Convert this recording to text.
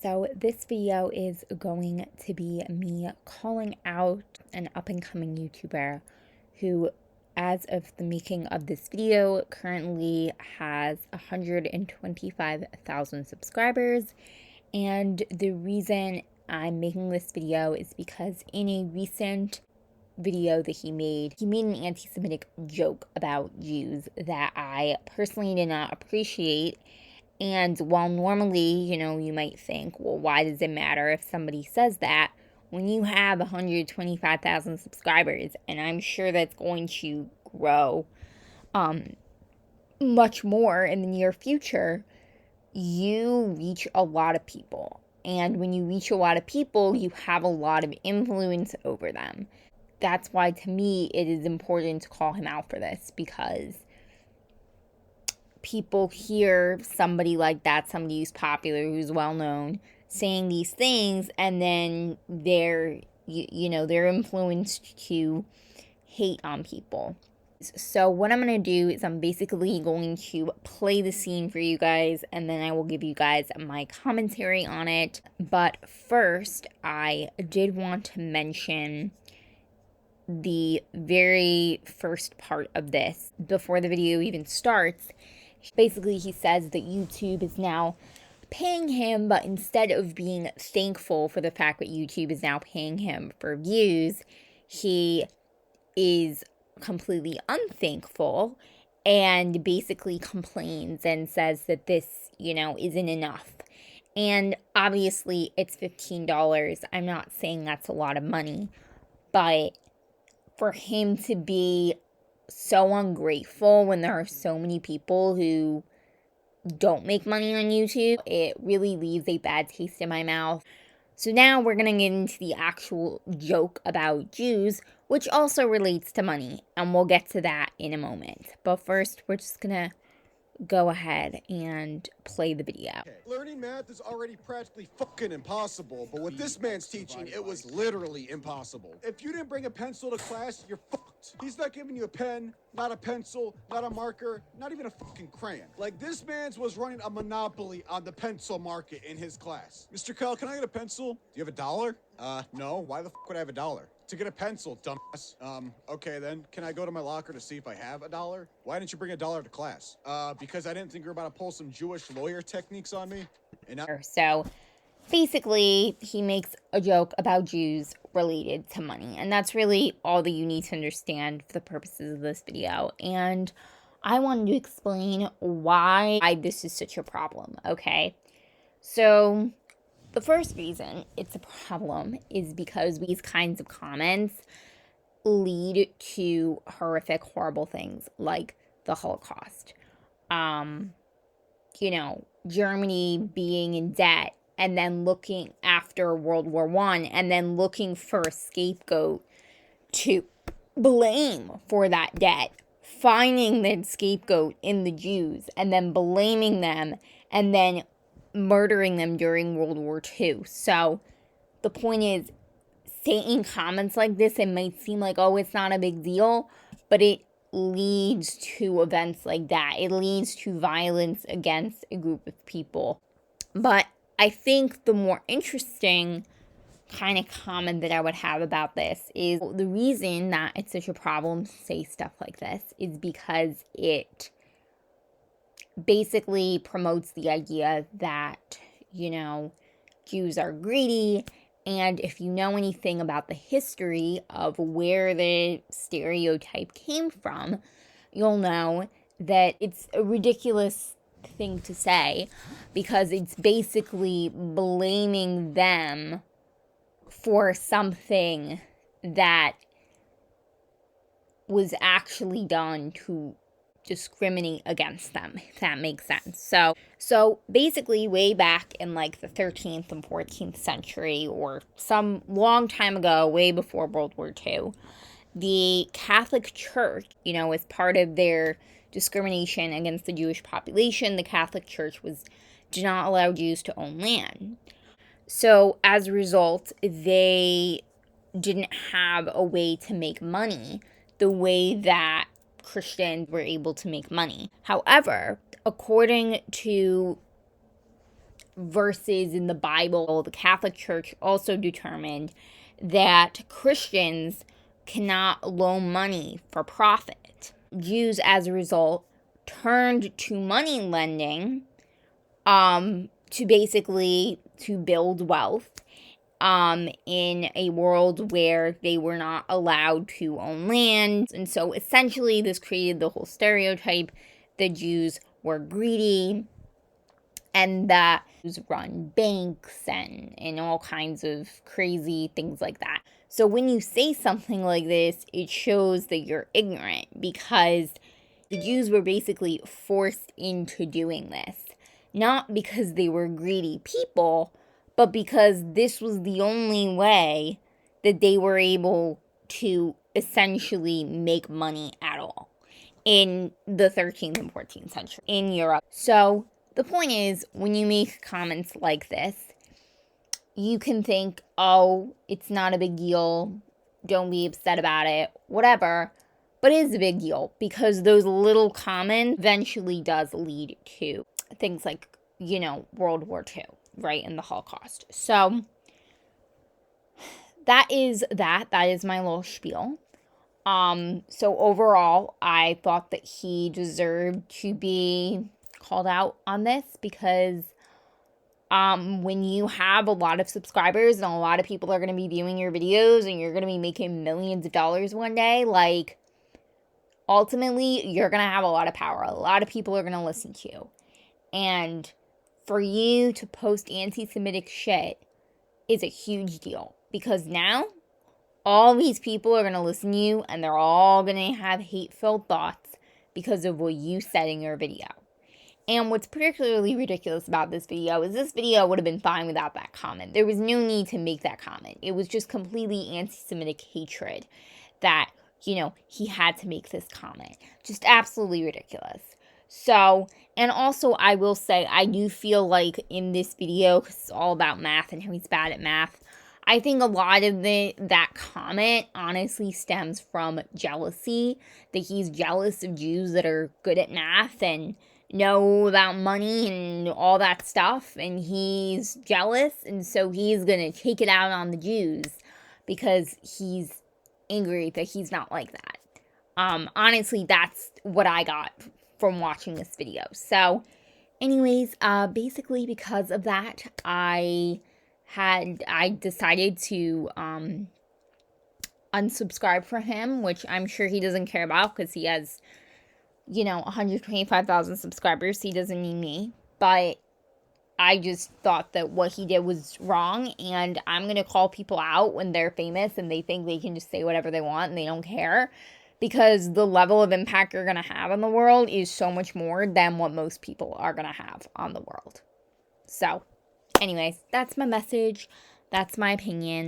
So this video is going to be me calling out an up-and-coming YouTuber who, as of the making of this video, currently has 125,000 subscribers. And the reason I'm making this video is because in a recent video that he made an anti-Semitic joke about Jews that I personally did not appreciate. And while normally, you might think, well, why does it matter if somebody says that? When you have 125,000 subscribers, and I'm sure that's going to grow much more in the near future, you reach a lot of people. And when you reach a lot of people, you have a lot of influence over them. That's why, to me, it is important to call him out for this, because people hear somebody like that, somebody who's popular, who's well-known, saying these things, and then they're influenced to hate on people. So what I'm going to do is I'm basically going to play the scene for you guys, and then I will give you guys my commentary on it. But first, I did want to mention the very first part of this before the video even starts. Basically, he says that YouTube is now paying him, but instead of being thankful for the fact that YouTube is now paying him for views, he is completely unthankful and basically complains and says that this, isn't enough. And obviously, it's $15. I'm not saying that's a lot of money, but for him to be so ungrateful when there are so many people who don't make money on YouTube, it really leaves a bad taste in my mouth. So now we're going to get into the actual joke about Jews, which also relates to money, and we'll get to that in a moment. But first, we're just going to go ahead and play the video. Okay. Learning math is already practically fucking impossible, but with this man's teaching, it was literally impossible. If you didn't bring a pencil to class, you're fucked. He's not giving you a pen, not a pencil, not a marker, not even a fucking crayon. Like, this man's was running a monopoly on the pencil market in his class. Mr. Kell, can I get a pencil? Do you have $1? No. Why the fuck would I have $1? To get a pencil, dumbass. Okay then. Can I go to my locker to see if I have $1? Why didn't you bring $1 to class? Because I didn't think you were about to pull some Jewish lawyer techniques on me. So basically, he makes a joke about Jews related to money. And that's really all that you need to understand for the purposes of this video. And I wanted to explain why this is such a problem, okay? So the first reason it's a problem is because these kinds of comments lead to horrific, horrible things like the Holocaust. Germany being in debt and then looking after World War I and then looking for a scapegoat to blame for that debt, finding the scapegoat in the Jews and then blaming them and then murdering them during World War II. So the point is, saying comments like this, it might seem like, oh, it's not a big deal, but it leads to events like that. It leads to violence against a group of people. But I think the more interesting kind of comment that I would have about this is the reason that it's such a problem to say stuff like this is because it basically promotes the idea that, Jews are greedy. And if you know anything about the history of where the stereotype came from, you'll know that it's a ridiculous thing to say because it's basically blaming them for something that was actually done to discriminate against them, if that makes sense. So basically, way back in like the 13th and 14th century, or some long time ago, way before World War II, the Catholic Church, as part of their discrimination against the Jewish population, the Catholic Church did not allow Jews to own land. So as a result, they didn't have a way to make money the way that Christians were able to make money. However, according to verses in the Bible, the Catholic Church also determined that Christians cannot loan money for profit. Jews, as a result, turned to money lending to basically to build wealth in a world where they were not allowed to own land. And so essentially this created the whole stereotype that Jews were greedy and that Jews run banks and all kinds of crazy things like that. So when you say something like this, it shows that you're ignorant, because the Jews were basically forced into doing this. Not because they were greedy people, but because this was the only way that they were able to essentially make money at all in the 13th and 14th century in Europe. So the point is, when you make comments like this, you can think, oh, it's not a big deal, don't be upset about it, whatever. But it is a big deal, because those little comments eventually does lead to things like, World War II, right, and the Holocaust. So that is my little spiel. So overall, I thought that he deserved to be called out on this, because when you have a lot of subscribers and a lot of people are going to be viewing your videos and you're going to be making millions of dollars one day, like, ultimately, you're going to have a lot of power. A lot of people are going to listen to you. And for you to post anti-Semitic shit is a huge deal, because now all these people are going to listen to you and they're all going to have hate-filled thoughts because of what you said in your video. And what's particularly ridiculous about this video is this video would have been fine without that comment. There was no need to make that comment. It was just completely anti-Semitic hatred that, he had to make this comment. Just absolutely ridiculous. So, and also I will say, I do feel like in this video, because it's all about math and how he's bad at math, I think a lot of that comment honestly stems from jealousy, that he's jealous of Jews that are good at math and know about money and all that stuff, and he's jealous, and so he's gonna take it out on the Jews because he's angry that he's not like that. Honestly, that's what I got from watching this video. So anyways, basically because of that, I decided to unsubscribe from him, which I'm sure he doesn't care about, because he has 125,000 subscribers. He doesn't need me. But I just thought that what he did was wrong, and I'm going to call people out when they're famous and they think they can just say whatever they want and they don't care, because the level of impact you're going to have on the world is so much more than what most people are going to have on the world. So, anyways, that's my message. That's my opinion.